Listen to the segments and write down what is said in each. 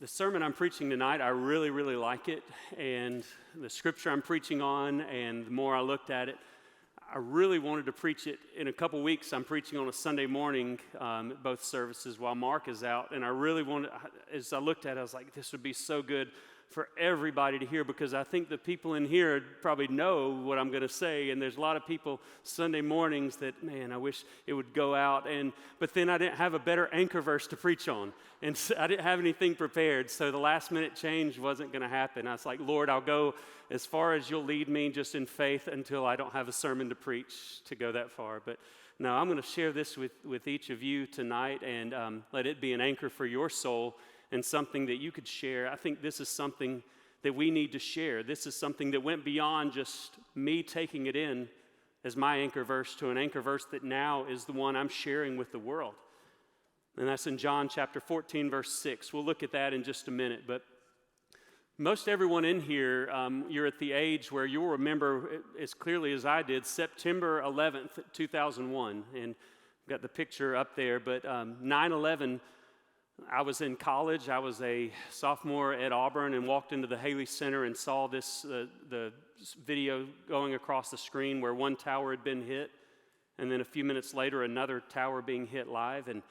The sermon I'm preaching tonight, I really, really like it, and the scripture I'm preaching on, and the more I looked at it, I really wanted to preach it. In a couple weeks, I'm preaching on a Sunday morning at both services while Mark is out, and I really wanted, as I looked at it, I was like, this would be so good for everybody to hear, because I think the people in here probably know what I'm going to say, and there's a lot of people Sunday mornings that, man, I wish it would go out, but then I didn't have a better anchor verse to preach on, and so I didn't have anything prepared, so the last minute change wasn't going to happen. I was like, Lord, I'll go as far as you'll lead me just in faith until I don't have a sermon to preach to go that far. But no, I'm going to share this with each of you tonight, and let it be an anchor for your soul and something that you could share. I think this is something that we need to share. This is something that went beyond just me taking it in as my anchor verse to an anchor verse that now is the one I'm sharing with the world. And that's in John chapter 14, verse 6. We'll look at that in just a minute. But most everyone in here, you're at the age where you'll remember as clearly as I did, September 11th, 2001. And I've got the picture up there. But 9/11, I was in college. I was a sophomore at Auburn and walked into the Haley Center and saw the video going across the screen where one tower had been hit, and then a few minutes later another tower being hit live, and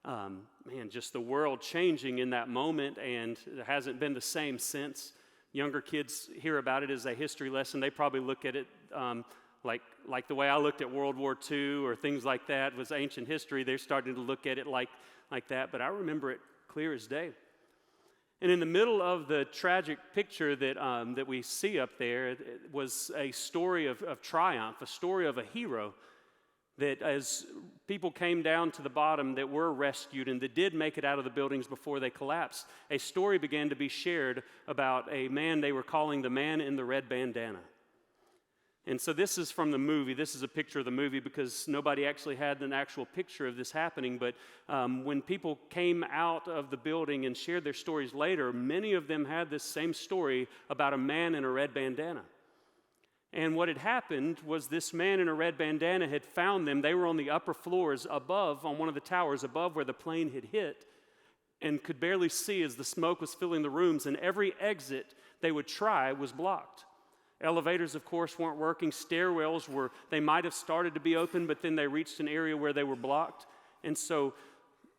man, just the world changing in that moment, and it hasn't been the same since. Younger kids hear about it as a history lesson. They probably look at it like the way I looked at World War II or things like that was ancient history. They're starting to look at it like that, but I remember it clear as day. And in the middle of the tragic picture that we see up there, it was a story of triumph, a story of a hero that as people came down to the bottom that were rescued and that did make it out of the buildings before they collapsed, a story began to be shared about a man they were calling the man in the red bandana. And so this is from the movie. This is a picture of the movie because nobody actually had an actual picture of this happening. But when people came out of the building and shared their stories later, many of them had this same story about a man in a red bandana. And what had happened was this man in a red bandana had found them. They were on the upper floors above, on one of the towers above where the plane had hit, and could barely see as the smoke was filling the rooms. And every exit they would try was blocked. Elevators, of course, weren't working. Stairwells they might have started to be open, but then they reached an area where they were blocked. And so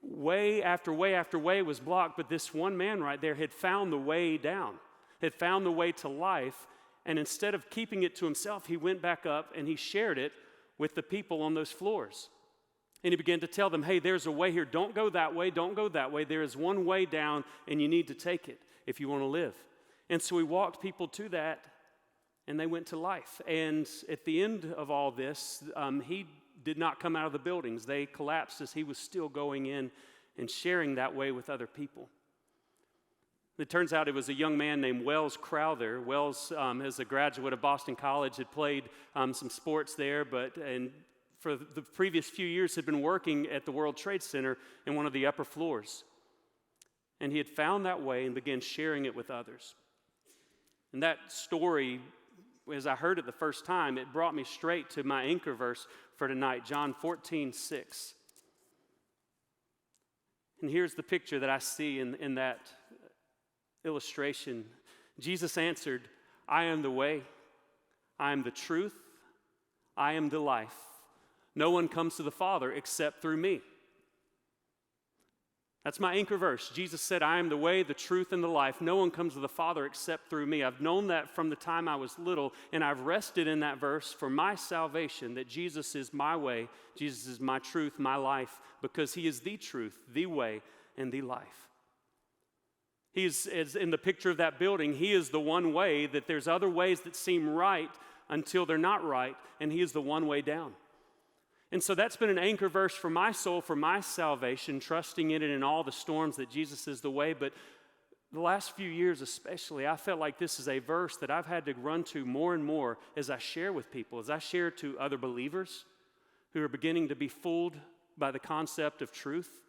way after way after way was blocked, but this one man right there had found the way down, had found the way to life, and instead of keeping it to himself, he went back up and he shared it with the people on those floors. And he began to tell them, hey, there's a way here. Don't go that way. Don't go that way. There is one way down, and you need to take it if you want to live. And so he walked people to that, and they went to life. And at the end of all this, he did not come out of the buildings. They collapsed as he was still going in and sharing that way with other people. It turns out it was a young man named Wells Crowther. Wells, as a graduate of Boston College, had played some sports there, and for the previous few years had been working at the World Trade Center in one of the upper floors. And he had found that way and began sharing it with others. And that story, as I heard it the first time, it brought me straight to my anchor verse for tonight, John 14:6. And here's the picture that I see in that illustration. Jesus answered, I am the way, I am the truth, I am the life. No one comes to the Father except through me. That's my anchor verse. Jesus said, I am the way, the truth, and the life. No one comes to the Father except through me. I've known that from the time I was little, and I've rested in that verse for my salvation, that Jesus is my way, Jesus is my truth, my life, because he is the truth, the way, and the life. He is, as in the picture of that building, he is the one way, that there's other ways that seem right until they're not right, and he is the one way down. And so that's been an anchor verse for my soul, for my salvation, trusting in it in all the storms that Jesus is the way. But the last few years especially, I felt like this is a verse that I've had to run to more and more as I share with people, as I share to other believers who are beginning to be fooled by the concept of truth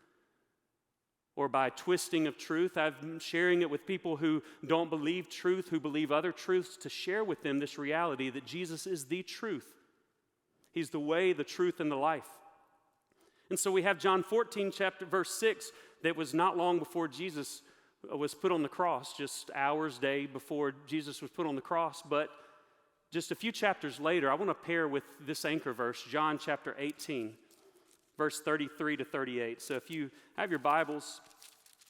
or by twisting of truth. I'm sharing it with people who don't believe truth, who believe other truths, to share with them this reality that Jesus is the truth. He's the way, the truth, and the life. And so we have John 14, verse 6, that was not long before Jesus was put on the cross, just hours, day before Jesus was put on the cross. But just a few chapters later, I want to pair with this anchor verse, John chapter 18, verse 33 to 38. So if you have your Bibles,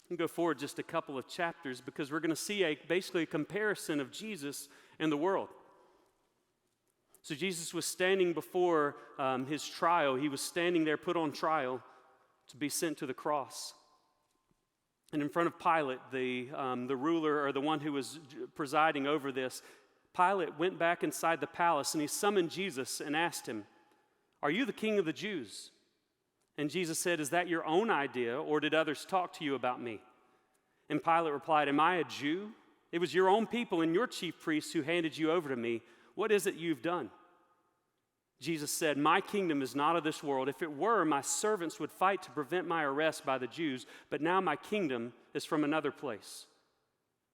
you can go forward just a couple of chapters because we're going to see basically a comparison of Jesus and the world. So Jesus was standing before his trial. He was standing there put on trial to be sent to the cross. And in front of Pilate, the ruler or the one who was presiding over this, Pilate went back inside the palace and he summoned Jesus and asked him, "Are you the king of the Jews?" And Jesus said, "Is that your own idea, or did others talk to you about me?" And Pilate replied, "Am I a Jew? It was your own people and your chief priests who handed you over to me. What is it you've done?" Jesus said, "My kingdom is not of this world. If it were, my servants would fight to prevent my arrest by the Jews, but now my kingdom is from another place."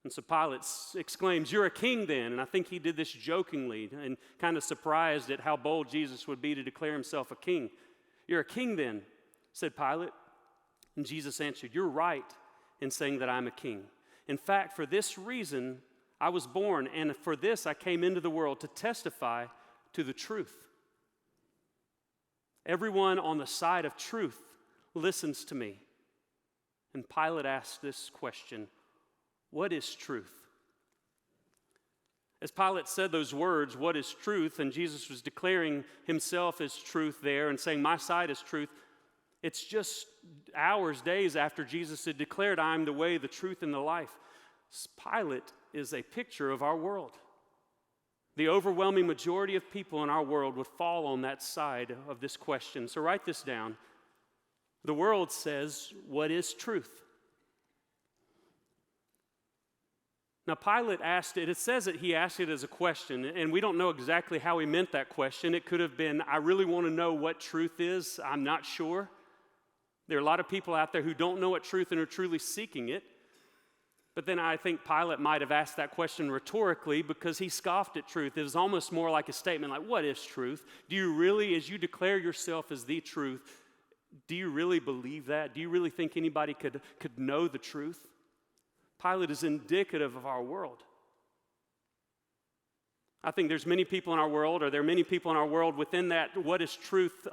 And so Pilate exclaims, "You're a king then." And I think he did this jokingly and kind of surprised at how bold Jesus would be to declare himself a king. "You're a king then," said Pilate. And Jesus answered, "You're right in saying that I'm a king. In fact, for this reason I was born, and for this I came into the world, to testify to the truth. Everyone on the side of truth listens to me." And Pilate asked this question, "What is truth?" As Pilate said those words, "What is truth?" and Jesus was declaring himself as truth there and saying, "My side is truth," it's just hours, days after Jesus had declared, "I am the way, the truth, and the life." Pilate is a picture of our world. The overwhelming majority of people in our world would fall on that side of this question. So write this down. The world says, "What is truth?" Now, Pilate asked it. It says that he asked it as a question, and we don't know exactly how he meant that question. It could have been, "I really want to know what truth is. I'm not sure." There are a lot of people out there who don't know what truth and are truly seeking it. But then I think Pilate might have asked that question rhetorically because he scoffed at truth. It was almost more like a statement like, "What is truth? Do you really, as you declare yourself as the truth, do you really believe that? Do you really think anybody could know the truth?" Pilate is indicative of our world. I think there's many people in our world, or there are many people in our world within that "what is truth"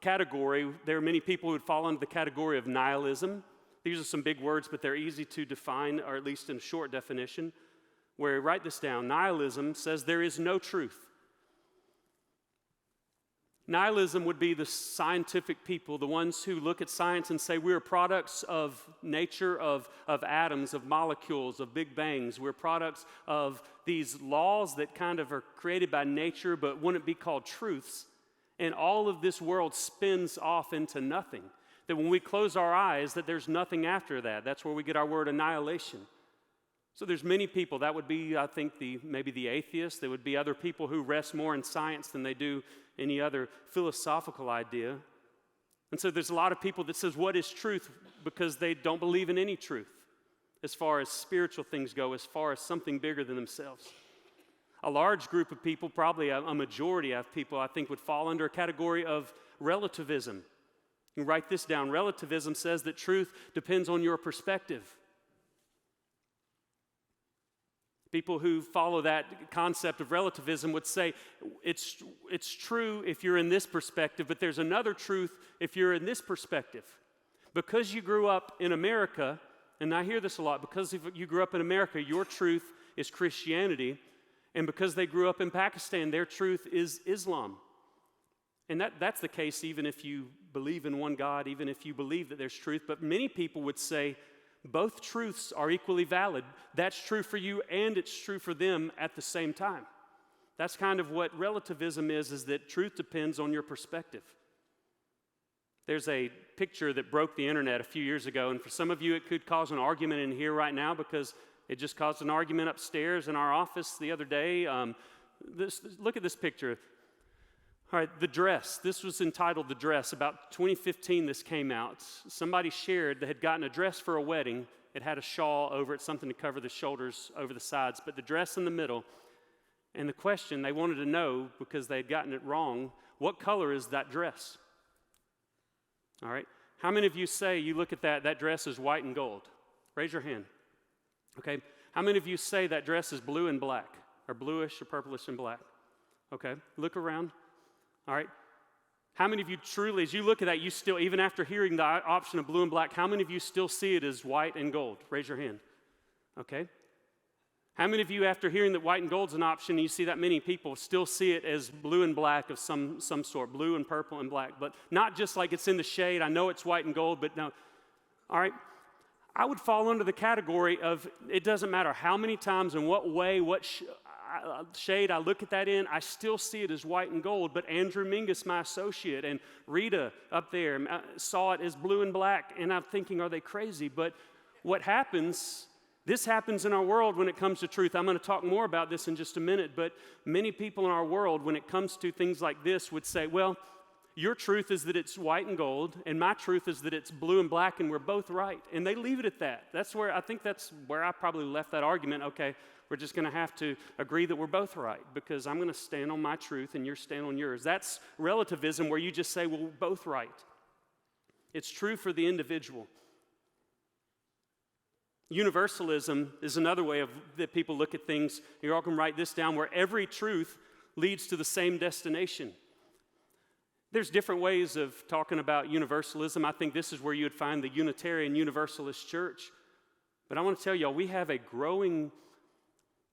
category. There are many people who would fall into the category of nihilism. These are some big words, but they're easy to define, or at least in a short definition, where write this down. Nihilism says there is no truth. Nihilism would be the scientific people, the ones who look at science and say we're products of nature, of atoms, of molecules, of big bangs. We're products of these laws that kind of are created by nature but wouldn't be called truths. And all of this world spins off into nothing. That when we close our eyes, that there's nothing after that. That's where we get our word annihilation. So there's many people. That would be, I think, maybe the atheists. There would be other people who rest more in science than they do any other philosophical idea. And so there's a lot of people that says, "What is truth?" because they don't believe in any truth as far as spiritual things go, as far as something bigger than themselves. A large group of people, probably a majority of people, I think, would fall under a category of relativism. You write this down. Relativism says that truth depends on your perspective. People who follow that concept of relativism would say it's true if you're in this perspective, but there's another truth if you're in this perspective. Because you grew up in America, and I hear this a lot, because if you grew up in America, your truth is Christianity, and because they grew up in Pakistan, their truth is Islam. And that's the case even if you believe in one God, even if you believe that there's truth. But many people would say both truths are equally valid. That's true for you and it's true for them at the same time. That's kind of what relativism is that truth depends on your perspective. There's a picture that broke the internet a few years ago, and for some of you it could cause an argument in here right now because it just caused an argument upstairs in our office the other day. Look at this picture. All right, The Dress. This was entitled The Dress. About 2015 this came out. Somebody shared they had gotten a dress for a wedding. It had a shawl over it, something to cover the shoulders over the sides, but the dress in the middle. And the question they wanted to know, because they had gotten it wrong, what color is that dress? All right. How many of you say you look at that dress is white and gold? Raise your hand. Okay, how many of you say that dress is blue and black, or bluish or purplish and black? Okay, look around. All right. How many of you truly, as you look at that, you still, even after hearing the option of blue and black, how many of you still see it as white and gold? Raise your hand. Okay. How many of you, after hearing that white and gold's an option, and you see that many people still see it as blue and black of some sort, blue and purple and black, but not just like it's in the shade, I know it's white and gold, but no. All right, I would fall under the category of it doesn't matter how many times and what way, what shade I look at that in, I still see it as white and gold, but Andrew Mingus, my associate, and Rita up there saw it as blue and black, and I'm thinking, are they crazy? But what happens... This happens in our world when it comes to truth. I'm going to talk more about this in just a minute, but many people in our world, when it comes to things like this, would say, well, your truth is that it's white and gold, and my truth is that it's blue and black, and we're both right. And they leave it at that. That's where I probably left that argument. Okay, we're just going to have to agree that we're both right, because I'm going to stand on my truth, and you're stand on yours. That's relativism, where you just say, well, we're both right. It's true for the individual. Universalism is another way that people look at things. You all can write this down, where every truth leads to the same destination. There's different ways of talking about universalism. I think this is where you would find the Unitarian Universalist Church. But I want to tell y'all, we have a growing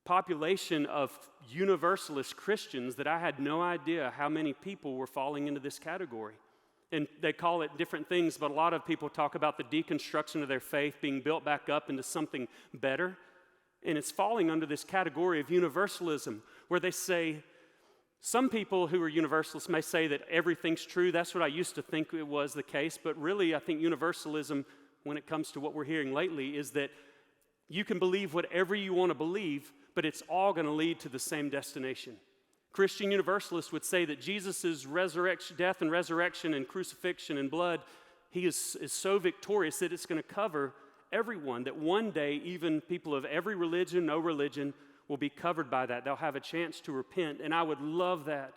population of Universalist Christians that I had no idea how many people were falling into this category. And they call it different things, but a lot of people talk about the deconstruction of their faith being built back up into something better. And it's falling under this category of universalism, where they say, some people who are universalists may say that everything's true. That's what I used to think it was the case. But really, I think universalism, when it comes to what we're hearing lately, is that you can believe whatever you want to believe, but it's all going to lead to the same destination. Christian Universalists would say that Jesus' death and resurrection and crucifixion and blood, he is so victorious that it's going to cover everyone, that one day even people of every religion, no religion, will be covered by that. They'll have a chance to repent, and I would love that.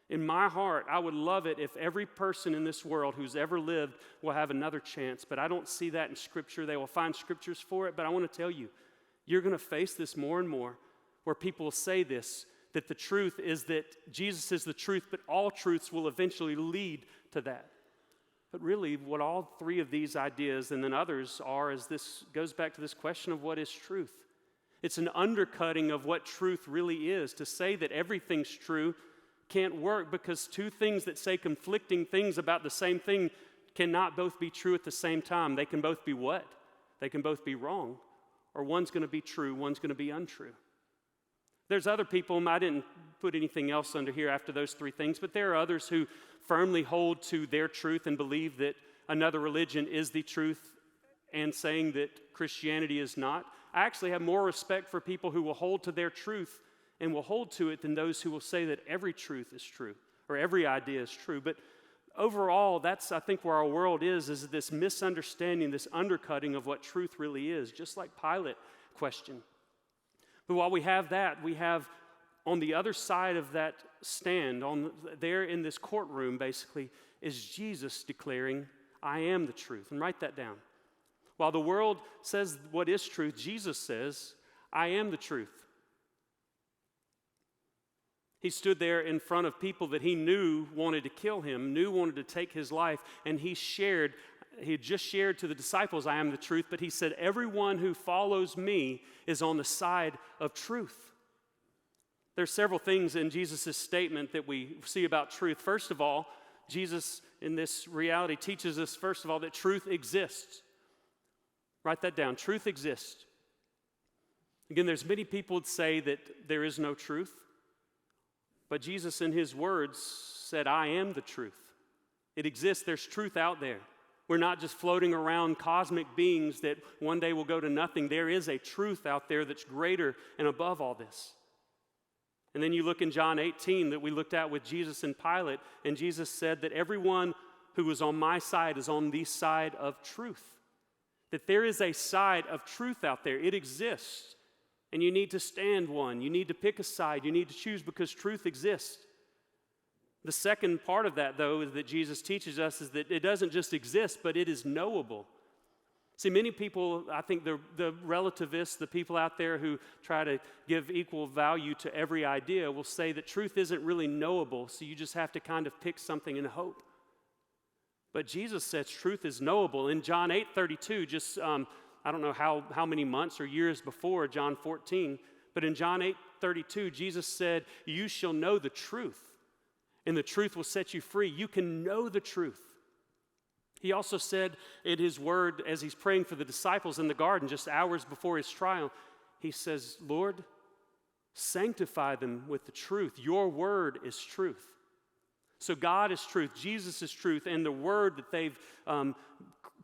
In my heart, I would love it if every person in this world who's ever lived will have another chance, but I don't see that in Scripture. They will find Scriptures for it, but I want to tell you, you're going to face this more and more, where people will say this, that the truth is that Jesus is the truth, but all truths will eventually lead to that. But really, what all three of these ideas and then others are is this goes back to this question of what is truth. It's an undercutting of what truth really is. To say that everything's true can't work, because two things that say conflicting things about the same thing cannot both be true at the same time. They can both be what? They can both be wrong, or one's going to be true, one's going to be untrue. There's other people, I didn't put anything else under here after those three things, but there are others who firmly hold to their truth and believe that another religion is the truth, and saying that Christianity is not. I actually have more respect for people who will hold to their truth and will hold to it than those who will say that every truth is true or every idea is true. But overall, that's, I think, where our world is this misunderstanding, this undercutting of what truth really is, just like Pilate questioned. But while we have that, we have on the other side of that stand, there in this courtroom basically, is Jesus declaring, I am the truth. And write that down. While the world says what is truth, Jesus says, I am the truth. He stood there in front of people that he knew wanted to kill him, knew wanted to take his life, and he had just shared to the disciples, I am the truth, but he said, everyone who follows me is on the side of truth. There's several things in Jesus' statement that we see about truth. First of all, Jesus in this reality teaches us, first of all, that truth exists. Write that down. Truth exists. Again, there's many people that say that there is no truth, but Jesus in his words said, I am the truth. It exists. There's truth out there. We're not just floating around cosmic beings that one day will go to nothing. There is a truth out there that's greater and above all this. And then you look in John 18 that we looked at with Jesus and Pilate, and Jesus said that everyone who is on my side is on the side of truth. That there is a side of truth out there. It exists. And you need to stand one. You need to pick a side. You need to choose, because truth exists. The second part of that, though, is that Jesus teaches us is that it doesn't just exist, but it is knowable. See, many people, I think the relativists, the people out there who try to give equal value to every idea will say that truth isn't really knowable, so you just have to kind of pick something and hope. But Jesus says truth is knowable. In John 8:32, just I don't know how many months or years before John 14, but in John 8:32, Jesus said, "You shall know the truth, and the truth will set you free." You can know the truth. He also said in his word, as he's praying for the disciples in the garden just hours before his trial, he says, "Lord, sanctify them with the truth. Your word is truth." So God is truth, Jesus is truth, and the word that they've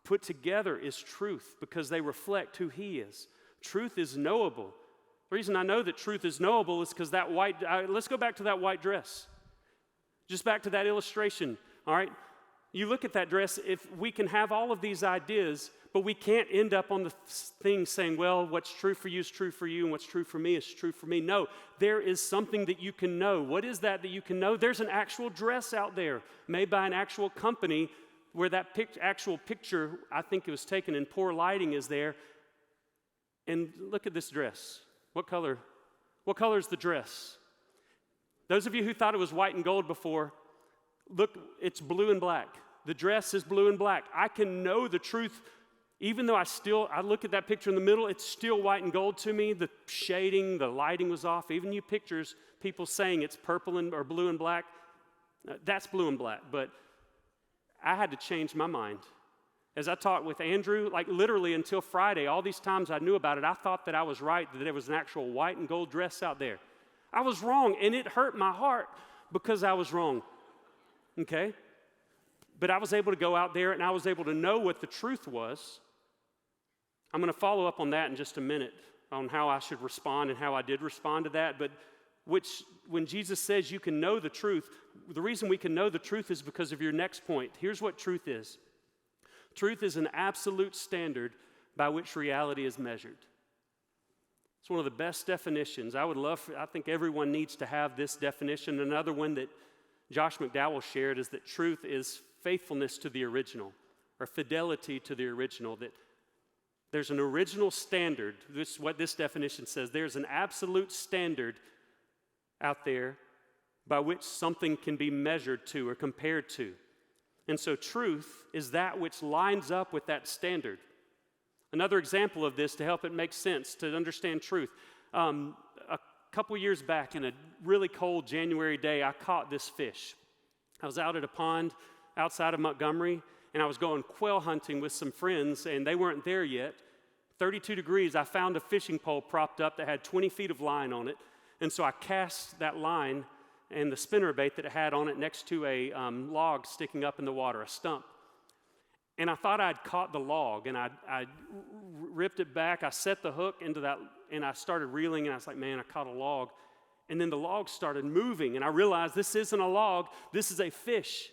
put together is truth because they reflect who he is. Truth is knowable. The reason I know that truth is knowable is because let's go back to that white dress. Just back to that illustration, all right? You look at that dress, if we can have all of these ideas, but we can't end up on the thing saying, well, what's true for you is true for you, and what's true for me is true for me. No, there is something that you can know. What is that you can know? There's an actual dress out there made by an actual company where that actual picture, I think it was taken in poor lighting, is there. And look at this dress. What color? What color is the dress? Those of you who thought it was white and gold before, look, it's blue and black. The dress is blue and black. I can know the truth, even though I look at that picture in the middle, it's still white and gold to me. The shading, the lighting was off. Even you pictures, people saying it's purple or blue and black, that's blue and black. But I had to change my mind. As I talked with Andrew, like literally until Friday, all these times I knew about it, I thought that I was right, that there was an actual white and gold dress out there. I was wrong, and it hurt my heart because I was wrong. Okay? But I was able to go out there and I was able to know what the truth was. I'm going to follow up on that in just a minute on how I should respond and how I did respond to that. But when Jesus says you can know the truth, the reason we can know the truth is because of your next point. Here's what truth is. Truth is an absolute standard by which reality is measured. It's one of the best definitions. I think everyone needs to have this definition. Another one that Josh McDowell shared is that truth is faithfulness to the original, or fidelity to the original, that there's an original standard. This is what this definition says. There's an absolute standard out there by which something can be measured to or compared to. And so truth is that which lines up with that standard. Another example of this to help it make sense, to understand truth. A couple years back in a really cold January day, I caught this fish. I was out at a pond outside of Montgomery, and I was going quail hunting with some friends, and they weren't there yet. 32 degrees, I found a fishing pole propped up that had 20 feet of line on it, and so I cast that line and the spinnerbait that it had on it next to a log sticking up in the water, a stump. And I thought I'd caught the log, and I ripped it back. I set the hook into that, and I started reeling, and I was like, man, I caught a log. And then the log started moving, and I realized this isn't a log, this is a fish.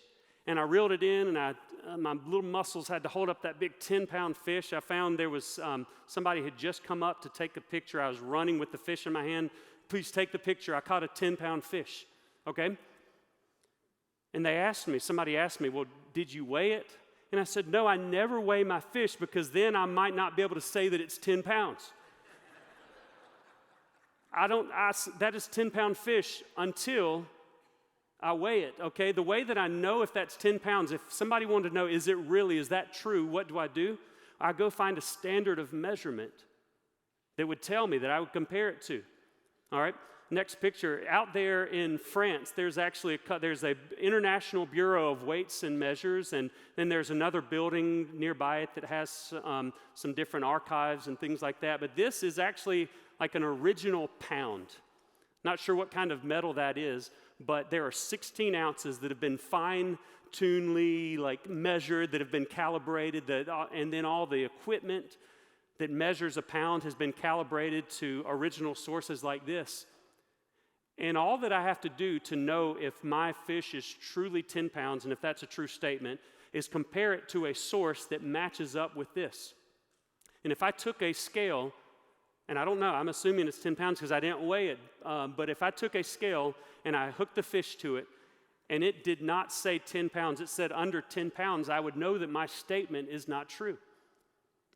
And I reeled it in, and my little muscles had to hold up that big 10-pound fish. I found there was somebody had just come up to take a picture. I was running with the fish in my hand. Please take the picture. I caught a 10-pound fish, okay? And somebody asked me, well, did you weigh it? And I said, no, I never weigh my fish because then I might not be able to say that it's 10 pounds. That is 10-pound fish until I weigh it, okay? The way that I know if that's 10 pounds, if somebody wanted to know, is that true? What do? I go find a standard of measurement that would tell me that I would compare it to, all right? Next picture, out there in France, there's a International Bureau of Weights and Measures, and then there's another building nearby it that has some different archives and things like that. But this is actually like an original pound. Not sure what kind of metal that is, but there are 16 ounces that have been fine-tunedly measured, that have been calibrated, and then all the equipment that measures a pound has been calibrated to original sources like this. And all that I have to do to know if my fish is truly 10 pounds, and if that's a true statement, is compare it to a source that matches up with this. And if I took a scale, and I don't know, I'm assuming it's 10 pounds because I didn't weigh it, but if I took a scale and I hooked the fish to it, and it did not say 10 pounds, it said under 10 pounds, I would know that my statement is not true.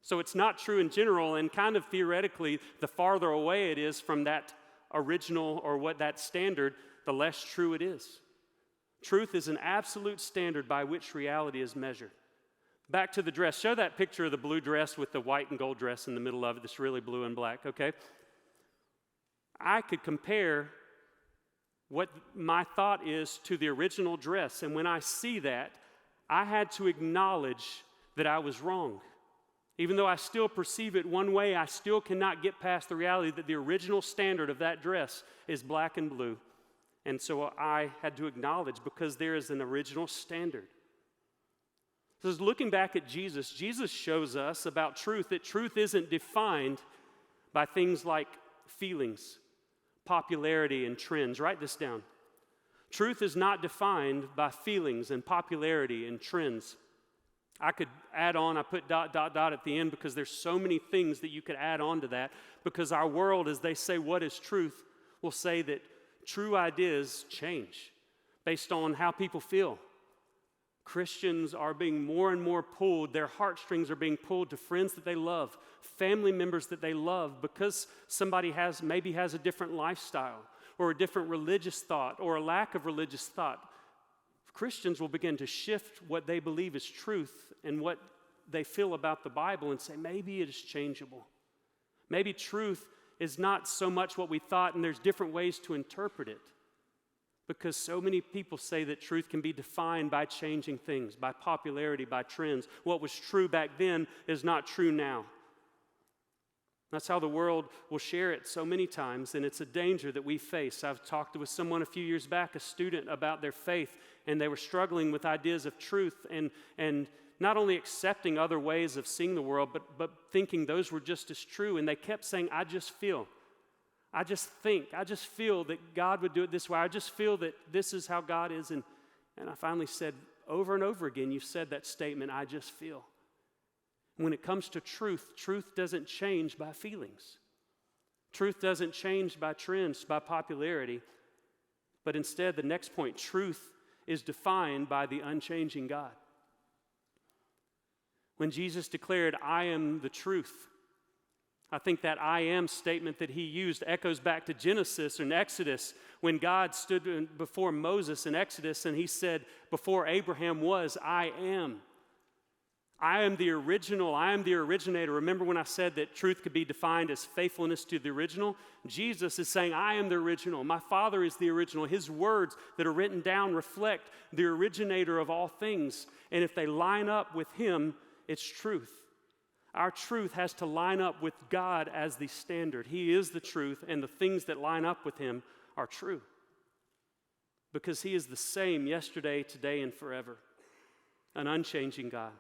So it's not true in general, and kind of theoretically, the farther away it is from that original or what that standard, the less true it is. Truth is an absolute standard by which reality is measured. Back to the dress. Show that picture of the blue dress with the white and gold dress in the middle of it that's really blue and black, okay? I could compare what my thought is to the original dress, and when I see that, I had to acknowledge that I was wrong. Even though I still perceive it one way, I still cannot get past the reality that the original standard of that dress is black and blue. And so I had to acknowledge, because there is an original standard. So as looking back at Jesus, Jesus shows us about truth, that truth isn't defined by things like feelings, popularity, and trends. Write this down. Truth is not defined by feelings and popularity and trends. I could add on, I put ... at the end because there's so many things that you could add on to that, because our world, as they say, what is truth, will say that true ideas change based on how people feel. Christians are being more and more pulled, their heartstrings are being pulled to friends that they love, family members that they love, because somebody maybe has a different lifestyle or a different religious thought or a lack of religious thought. Christians will begin to shift what they believe is truth and what they feel about the Bible and say, maybe it is changeable. Maybe truth is not so much what we thought, and there's different ways to interpret it. Because so many people say that truth can be defined by changing things, by popularity, by trends. What was true back then is not true now. That's how the world will share it so many times, and it's a danger that we face. I've talked with someone a few years back, a student, about their faith, and they were struggling with ideas of truth and not only accepting other ways of seeing the world, but thinking those were just as true. And they kept saying, I just feel, I just think, I just feel that God would do it this way. I just feel that this is how God is. And I finally said, over and over again, you've said that statement, I just feel. When it comes to truth, truth doesn't change by feelings. Truth doesn't change by trends, by popularity. But instead, the next point, truth is defined by the unchanging God. When Jesus declared, I am the truth, I think that I am statement that he used echoes back to Genesis and Exodus, when God stood before Moses in Exodus and he said, before Abraham was, I am. I am the original, I am the originator. Remember when I said that truth could be defined as faithfulness to the original? Jesus is saying, I am the original. My Father is the original. His words that are written down reflect the originator of all things. And if they line up with him, it's truth. Our truth has to line up with God as the standard. He is the truth, and the things that line up with him are true. Because he is the same yesterday, today, and forever. An unchanging God.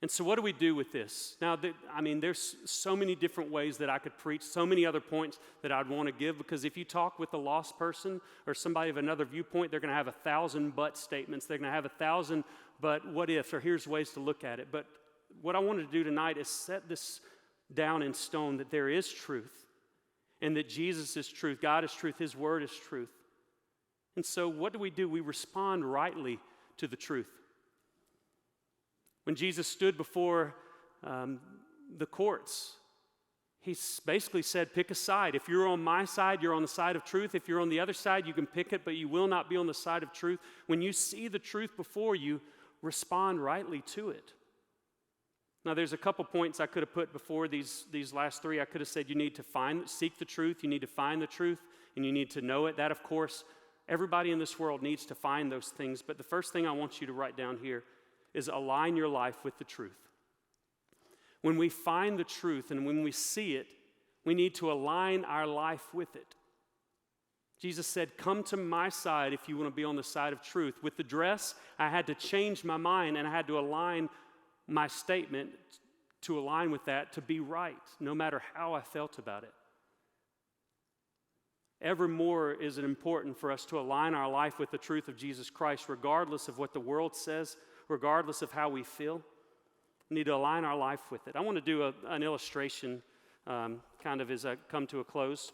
And so what do we do with this? Now, there's so many different ways that I could preach, so many other points that I'd want to give, because if you talk with a lost person or somebody of another viewpoint, they're going to have 1,000 but statements. They're going to have 1,000 but what ifs, or here's ways to look at it. But what I wanted to do tonight is set this down in stone, that there is truth, and that Jesus is truth, God is truth, his word is truth. And so what do? We respond rightly to the truth. When Jesus stood before the courts, he basically said, pick a side. If you're on my side, you're on the side of truth. If you're on the other side, you can pick it, but you will not be on the side of truth. When you see the truth before you, respond rightly to it. Now, there's a couple points I could have put before these last three. I could have said you need to seek the truth, you need to find the truth, and you need to know it. That, of course, everybody in this world needs to find those things. But the first thing I want you to write down here is align your life with the truth. When we find the truth and when we see it, we need to align our life with it. Jesus said, come to my side if you want to be on the side of truth. With the dress, I had to change my mind, and I had to align my statement to align with that, to be right, no matter how I felt about it. Ever more is it important for us to align our life with the truth of Jesus Christ, regardless of what the world says, regardless of how we feel. We need to align our life with it. I want to do an illustration kind of as I come to a close.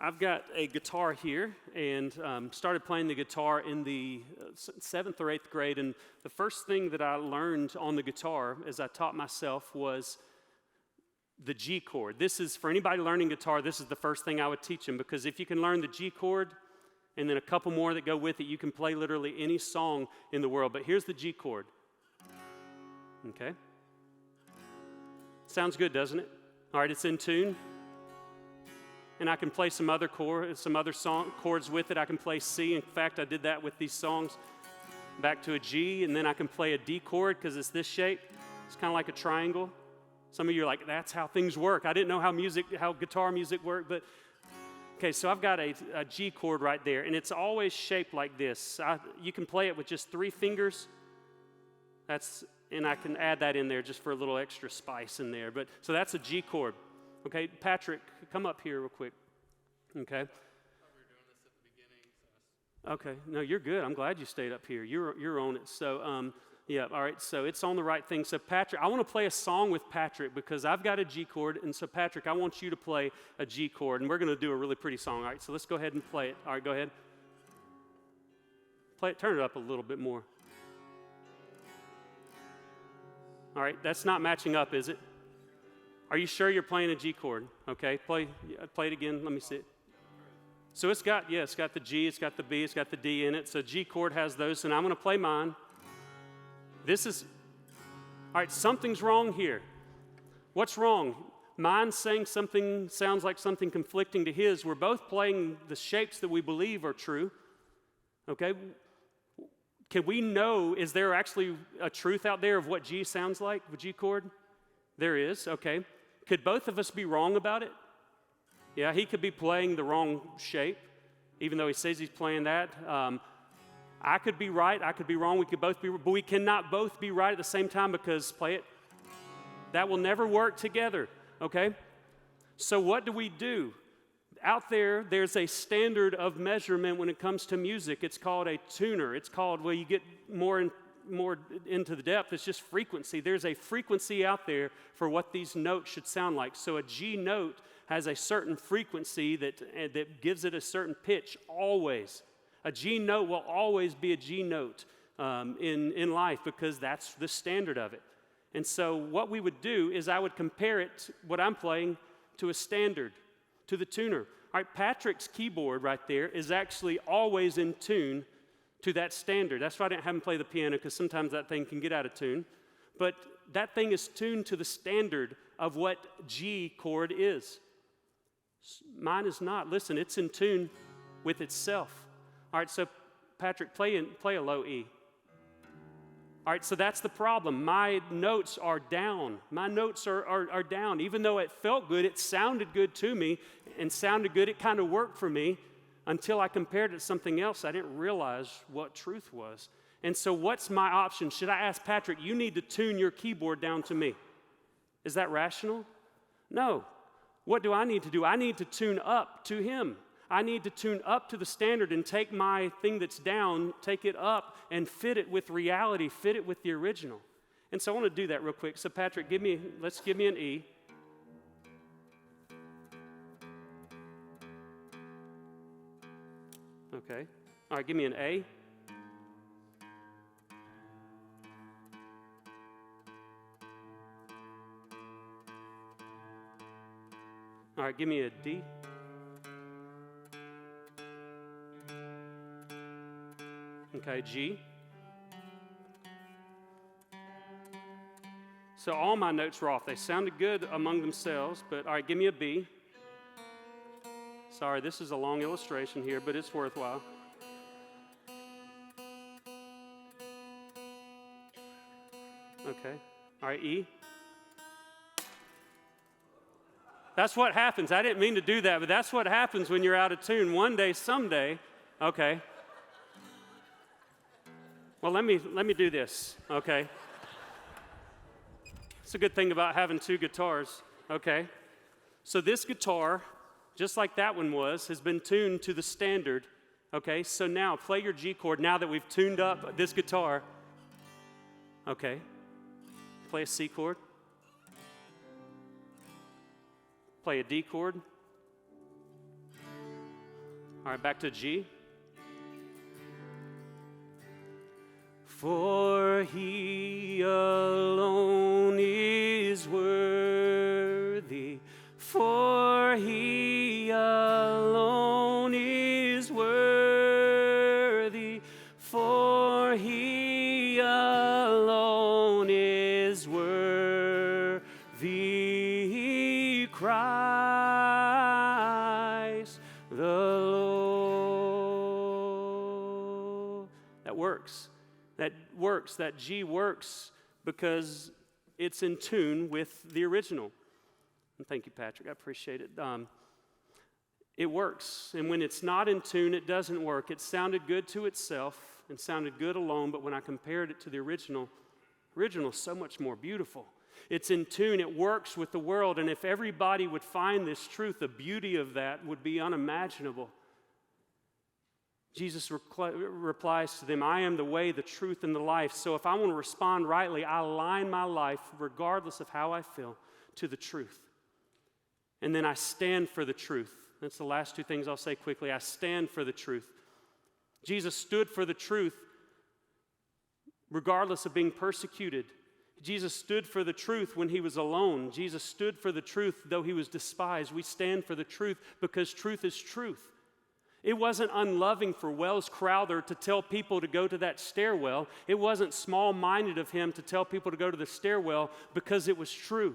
I've got a guitar here and started playing the guitar in the 7th or 8th grade. And the first thing that I learned on the guitar as I taught myself was the G chord. This is, for anybody learning guitar, this is the first thing I would teach them, because if you can learn the G chord and then a couple more that go with it, you can play literally any song in the world. But here's the G chord. Okay? Sounds good, doesn't it? All right, it's in tune. And I can play some other chords with it. I can play C. In fact, I did that with these songs. Back to a G, and then I can play a D chord because it's this shape. It's kind of like a triangle. Some of you are like, that's how things work. I didn't know how guitar music worked, but okay, so I've got a G chord right there, and it's always shaped like this. You can play it with just 3 fingers. And I can add that in there just for a little extra spice in there. So that's a G chord. Okay, Patrick, come up here real quick. Okay. I thought we were doing this at the beginning. Okay, no, you're good. I'm glad you stayed up here. You're on it. So, yeah, all right, so it's on the right thing. So, Patrick, I want to play a song with Patrick because I've got a G chord. And so, Patrick, I want you to play a G chord. And we're going to do a really pretty song. All right, so let's go ahead and play it. All right, go ahead. Play it. Turn it up a little bit more. All right, that's not matching up, is it? Are you sure you're playing a G chord? Okay, play it again. Let me see it. So it's got the G, it's got the B, it's got the D in it. So G chord has those, and I'm going to play mine. All right, something's wrong here. What's wrong? Mine's saying something sounds like something conflicting to his. We're both playing the shapes that we believe are true. Okay? Can we know, is there actually a truth out there of what G sounds like, the G chord? There is, okay. Could both of us be wrong about it? Yeah, he could be playing the wrong shape, even though he says he's playing that. I could be right, I could be wrong, we could both be, but we cannot both be right at the same time because, play it, that will never work together, okay? So what do we do? Out there's a standard of measurement when it comes to music. It's called a tuner. It's called, well, you get more into the depth, it's just frequency. There's a frequency out there for what these notes should sound like. So a G note has a certain frequency that gives it a certain pitch always. A G note will always be a G note in life because that's the standard of it. And so what we would do is I would compare it, what I'm playing, to a standard, to the tuner. All right, Patrick's keyboard right there is actually always in tune to that standard. That's why I didn't have him play the piano, because sometimes that thing can get out of tune. But that thing is tuned to the standard of what G chord is. Mine is not. Listen, it's in tune with itself. All right, so Patrick, play a low E. All right, so that's the problem. My notes are down. My notes are down. Even though it felt good, it sounded good to me, and sounded good, it kind of worked for me. Until I compared it to something else, I didn't realize what truth was. And so what's my option? Should I ask Patrick, you need to tune your keyboard down to me? Is that rational? No. What do I need to do? I need to tune up to him. I need to tune up to the standard and take my thing that's down, take it up, and fit it with reality, fit it with the original. And so I want to do that real quick. So Patrick, let's give me an E. Okay. All right, give me an A. All right, give me a D. Okay, G. So all my notes were off. They sounded good among themselves, but all right, give me a B. Sorry, this is a long illustration here, but it's worthwhile. Okay. All right, E. That's what happens. I didn't mean to do that, but that's what happens when you're out of tune. One day, someday, okay. Well, let me do this, okay. It's a good thing about having 2 guitars, okay. So this guitar, just like that one was, has been tuned to the standard, okay? So now, play your G chord now that we've tuned up this guitar. Okay. Play a C chord. Play a D chord. All right, back to G. For he alone is worthy, for he alone is worthy, for he alone is worthy, Christ the Lord. That works. That works. That G works because it's in tune with the original. And thank you, Patrick. I appreciate it. It works. And when it's not in tune, it doesn't work. It sounded good to itself and sounded good alone, but when I compared it to the original is so much more beautiful. It's in tune. It works with the world. And if everybody would find this truth, the beauty of that would be unimaginable. Jesus replies to them, I am the way, the truth, and the life. So if I want to respond rightly, I align my life, regardless of how I feel, to the truth. And then I stand for the truth. That's the last two things I'll say quickly. I stand for the truth. Jesus stood for the truth, regardless of being persecuted. Jesus stood for the truth when he was alone. Jesus stood for the truth, though he was despised. We stand for the truth because truth is truth. It wasn't unloving for Wells Crowther to tell people to go to that stairwell. It wasn't small-minded of him to tell people to go to the stairwell because it was true.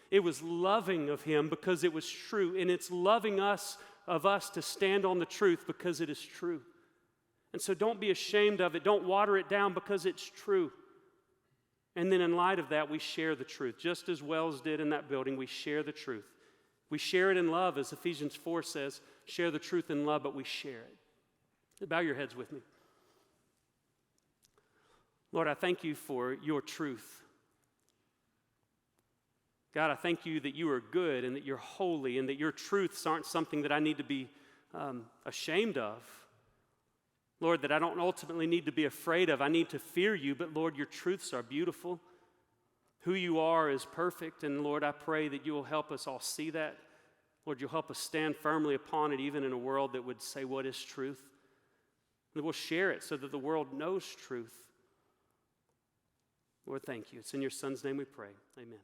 It was loving of him because it was true. And it's loving of us to stand on the truth because it is true. And so don't be ashamed of it. Don't water it down because it's true. And then in light of that, we share the truth. Just as Wells did in that building, we share the truth. We share it in love, as Ephesians 4 says, share the truth in love, but we share it. Bow your heads with me. Lord, I thank you for your truth. God, I thank you that you are good and that you're holy and that your truths aren't something that I need to be ashamed of. Lord, that I don't ultimately need to be afraid of. I need to fear you, but Lord, your truths are beautiful. Who you are is perfect, and Lord, I pray that you will help us all see that. Lord, you'll help us stand firmly upon it, even in a world that would say, what is truth? And we'll share it so that the world knows truth. Lord, thank you. It's in your Son's name we pray. Amen.